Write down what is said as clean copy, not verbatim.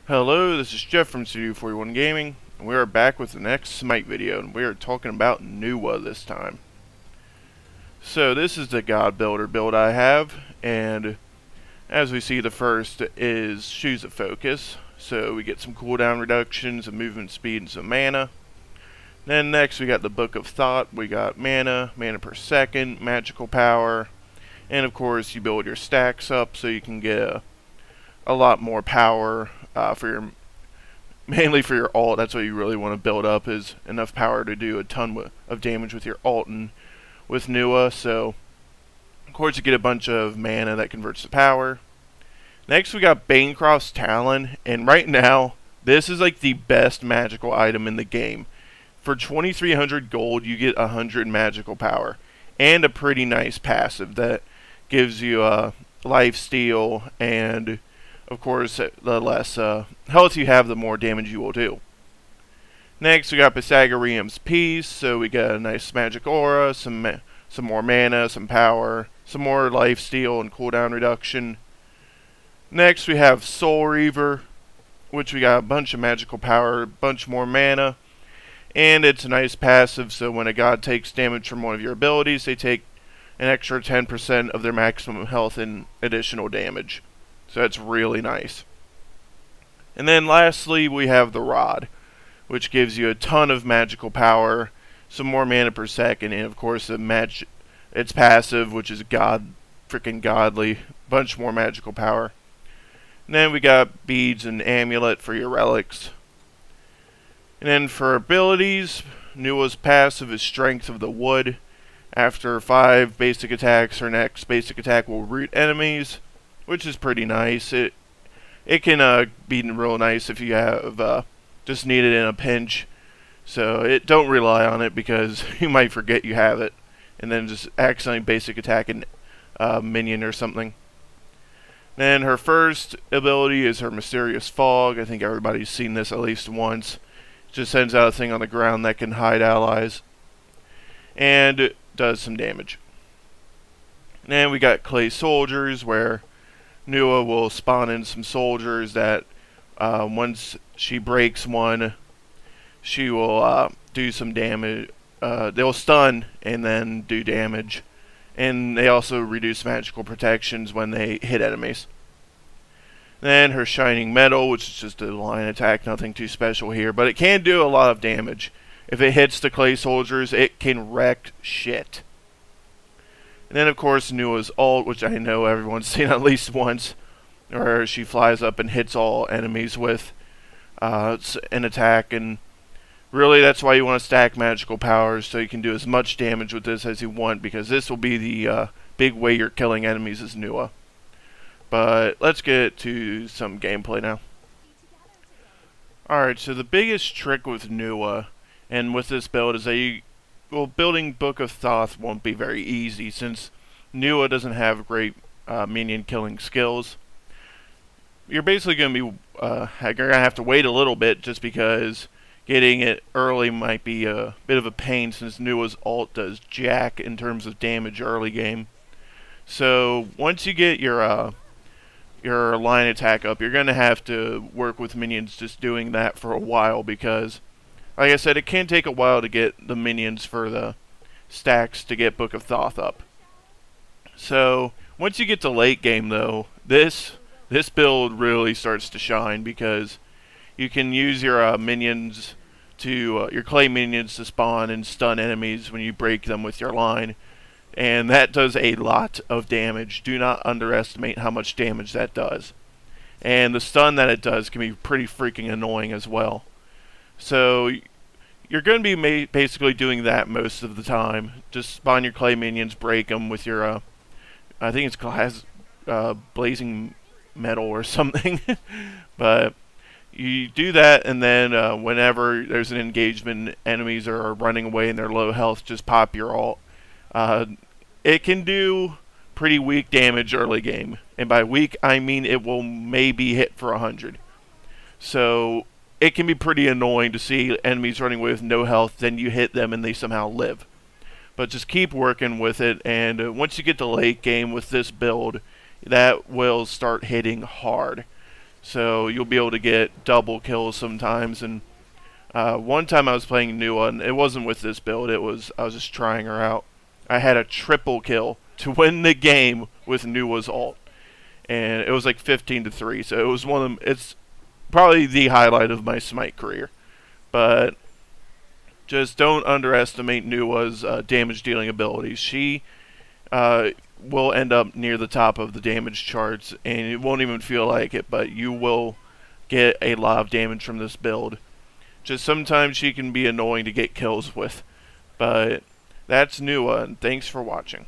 Hello, this is Jeff from Studio 41 Gaming, and we are back with the next Smite video, and we are talking about Nu Wa this time. So this is the God Builder build I have, and as we see, the first is Shoes of Focus, so we get some cooldown reductions, some movement speed, and some mana. Then next we got the Book of Thot. We got mana per second, magical power, and of course you build your stacks up so you can get a lot more power mainly for your ult. That's what you really want to build up, is enough power to do a ton of damage with your ult and with Nu Wa. So of course you get a bunch of mana that converts to power. Next we got Banecroft's Talon, and right now this is like the best magical item in the game. For 2,300 gold you get 100 magical power and a pretty nice passive that gives you life steal, and of course the less health you have, the more damage you will do. Next we got Pythagorem's Peace, so we got a nice magic aura, some more mana, some power, some more life steal and cooldown reduction. Next we have Soul Reaver, which we got a bunch of magical power, a bunch more mana, and it's a nice passive, so when a god takes damage from one of your abilities, they take an extra 10% of their maximum health in additional damage. So that's really nice. And then lastly we have the Rod, which gives you a ton of magical power, some more mana per second, and of course its passive, which is freaking godly, bunch more magical power. And then we got Beads and Amulet for your Relics. And then for abilities, Nu Wa's passive is Strength of the Wood. After 5 basic attacks, her next basic attack will root enemies, which is pretty nice. It can be real nice if you have just need it in a pinch. So don't rely on it, because you might forget you have it and then just accidentally basic attack a minion or something. Then her first ability is her Mysterious Fog. I think everybody's seen this at least once. Just sends out a thing on the ground that can hide allies, and it does some damage. And then we got Clay Soldiers, where Nu Wa will spawn in some soldiers that once she breaks one, she will do some damage. They'll stun and then do damage, and they also reduce magical protections when they hit enemies. Then her Shining Metal, which is just a line attack, nothing too special here, but it can do a lot of damage. If it hits the clay soldiers, it can wreck shit. And then of course Nu Wa's ult, which I know everyone's seen at least once, where she flies up and hits all enemies with an attack, and really that's why you want to stack magical powers, so you can do as much damage with this as you want, because this will be the big way you're killing enemies is Nu Wa. But let's get to some gameplay now. Alright, so the biggest trick with Nu Wa and with this build is that building Book of Thoth won't be very easy, since Nu Wa doesn't have great minion killing skills. You're basically going to be you're going to have to wait a little bit, just because getting it early might be a bit of a pain, since Nu Wa's ult does jack in terms of damage early game. So once you get your line attack up, you're going to have to work with minions just doing that for a while, because like I said, it can take a while to get the minions for the stacks to get Book of Thoth up. So once you get to late game though, this build really starts to shine, because you can use your minions to your clay minions to spawn and stun enemies when you break them with your line, and that does a lot of damage. Do not underestimate how much damage that does, and the stun that it does can be pretty freaking annoying as well. So you're going to be basically doing that most of the time. Just spawn your clay minions, break them with your I think it's blazing metal or something. But you do that, and then whenever there's an engagement, enemies are running away and they're low health, just pop your ult. It can do pretty weak damage early game, and by weak I mean it will maybe hit for 100. So it can be pretty annoying to see enemies running away with no health, then you hit them and they somehow live. But just keep working with it, and once you get to late game with this build, that will start hitting hard. so you'll be able to get double kills sometimes. And one time I was playing Nu Wa, and it wasn't with this build, I was just trying her out. I had a triple kill to win the game with Nu Wa's ult, and it was like 15-3. So it was it's probably the highlight of my Smite career. But just don't underestimate Nu Wa's damage dealing abilities. She will end up near the top of the damage charts, and it won't even feel like it, but you will get a lot of damage from this build. Just sometimes she can be annoying to get kills with. But that's Nu Wa, and thanks for watching.